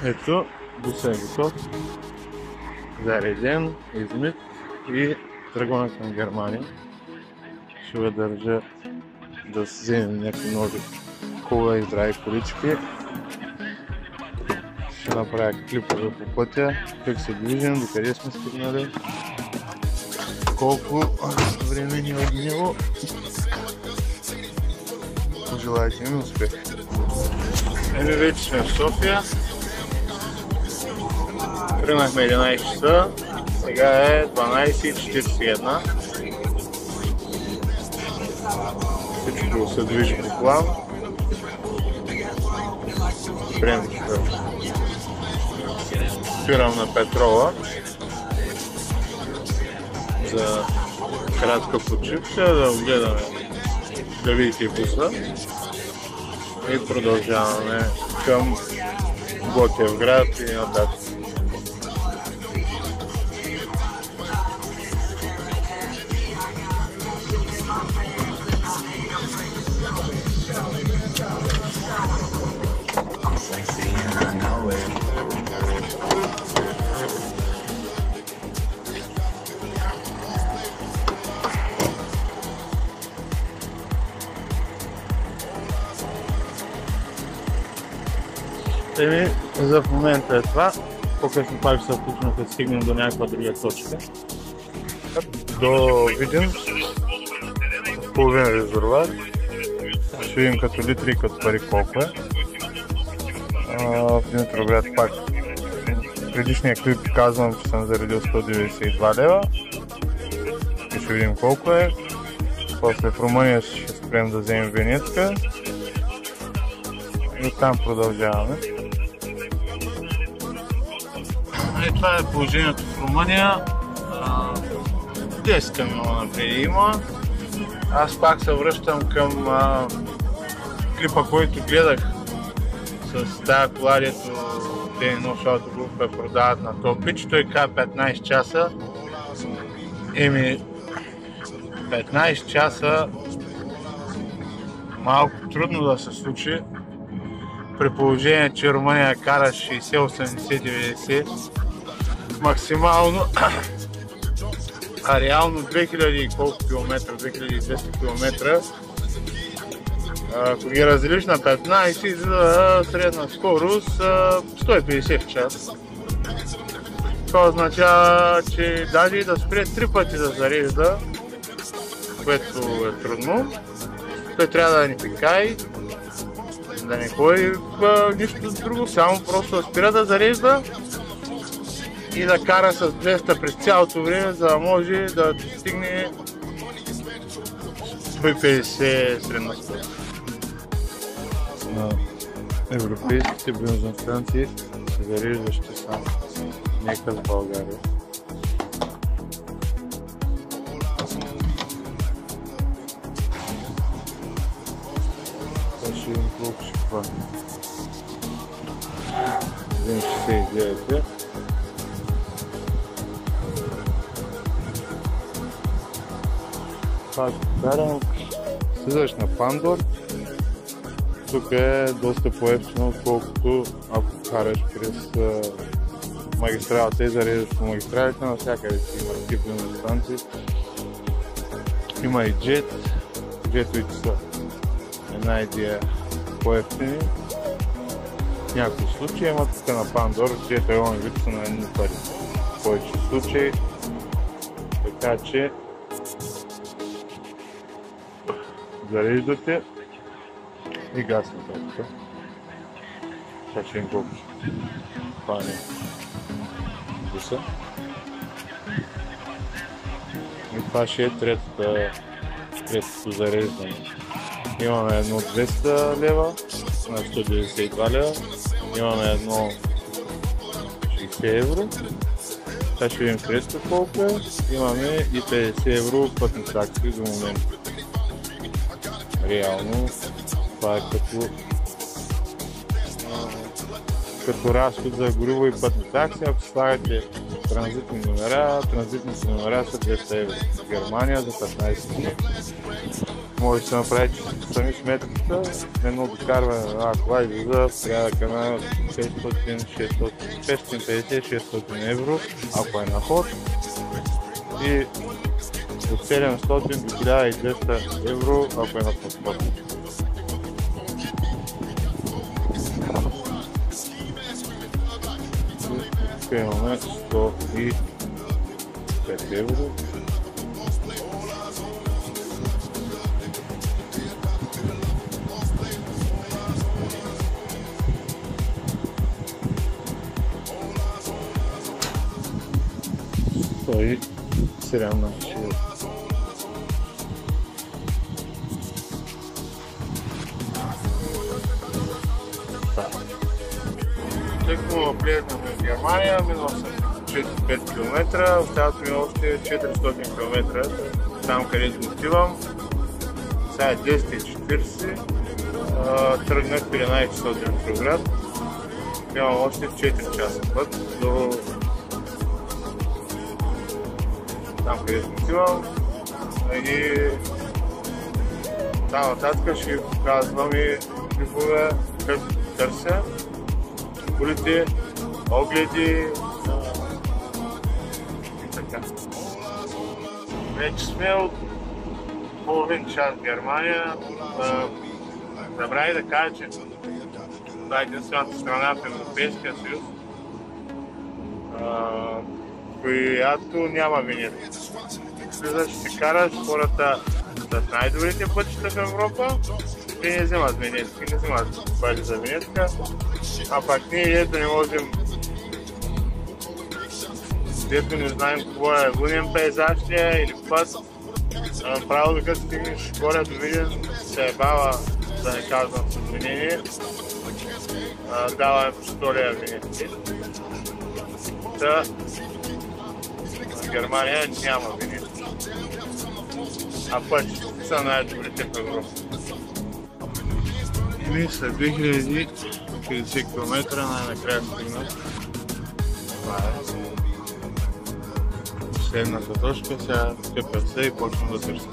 Ето, бусът е готов, зареден, измит и тръгваме към Германия. Ще ви държа да вземем някакви нови кола и здрави колички. Ще направя клипове по пътя, как се движим, докъде сме стигнали, колко време ни отнело. Пожелайте ми успех! Еми вече сме в София. Тръгнахме 11 часа, сега е 12:41. Всичко се движи по план. Спирам на петрола за кратка почивка, да огледаме, да видите буса и продължаваме към Ботевград и нататък. Еми, за в момента е това. По-късно пак ще се включим, като стигнем до някаква друга точка. До Видин, половин резервуар. Ще видим като литри и като пари колко е. В Димитровград пак предишния клип казвам, че съм заредил 192 лева. И ще видим колко е. После в Румъния ще спрем да вземем винетка. И оттам продължаваме. И това е положението в Румъния. 10 камиона напред има. Аз пак се връщам към клипа, който гледах с тази кола, дето те нощ автогруп продават на Топич. Той каза 15 часа. Еми, 15 часа малко трудно да се случи. При положение, че Румъния кара 60, 80, 90 максимално, а реално 2000 колко километра, 2200 километра. Ако ги разделиш на 15, излиза средна скорост 150 в час. Това означава, че даже и да спре 3 пъти да зарежда, което е трудно. Той трябва да не пикай, да не ходи в нищо друго, само просто да спира да зарежда и да кара с 200 през цялото време, за да може да достигне 150 средна скорост. На европейските бензиностанции се зареждащи само, нека в България. Ще видим колко ще хване. 1,69 е. Пак карам, слизаш на Пандор. Тук е доста по-евтино, отколкото ако караш през магистралата и зареждаш по магистралите. Навсякъде си има такива бензиностанции. Има и джет. Джетовите са една идея по-евтини. В някои случаи, ама тук на Пандор, джета и он вид са на едни пари. В повече случаи. Така че зареждате и гаснете. Сега ще им колко хване буса. И това ще е третото зареждане. Имаме едно 200 лева на 192 лева. Имаме едно 60 евро. Сега ще видим третото колко е. Имаме и 50 евро пътни такси до момента. Реално това е като разход за гориво и пътни такси. Ако слагате транзитните номера са 200 евро. В Германия за 15 дни Може да се направи сами сметката, едно докарване на една кола излиза в порядъка на 550-600 евро, ако е на ход, и от 700 до 1200 евро, ако е на подход. Тук имаме 105 евро. И 17. Тъкмо влезем в Германия, минал съм 45 км, остават ми още 400 км там, където отивам. Сега е 10:40, тръгнах 13 часа от Димитровград. Имам още 4 часа път до там, където отивам, и там нататък ще ви показвам и клипове, как търся колите, огледи и така. Вече сме от половин час в Германия. Забравих да кажа, че това е единствената страна в Европейския съюз, която няма винетка. Слизаш, ще караш, хората с най-добрите пътища в Европа и не вземат винетки, не вземат пари за винетка, а пак ние ето не можем, дето не знаем какво е лунен пейзаж или път, право докато стигнеш горе до Видин, се е бава, да не казвам с извинение, даваме по 100 лева винетки. В Германия няма винетки, а пътищата са най-добрите в Европа. И след 2050 км най-накрая стигнах. Това е последната точка, сега къпя се и почвам да търся.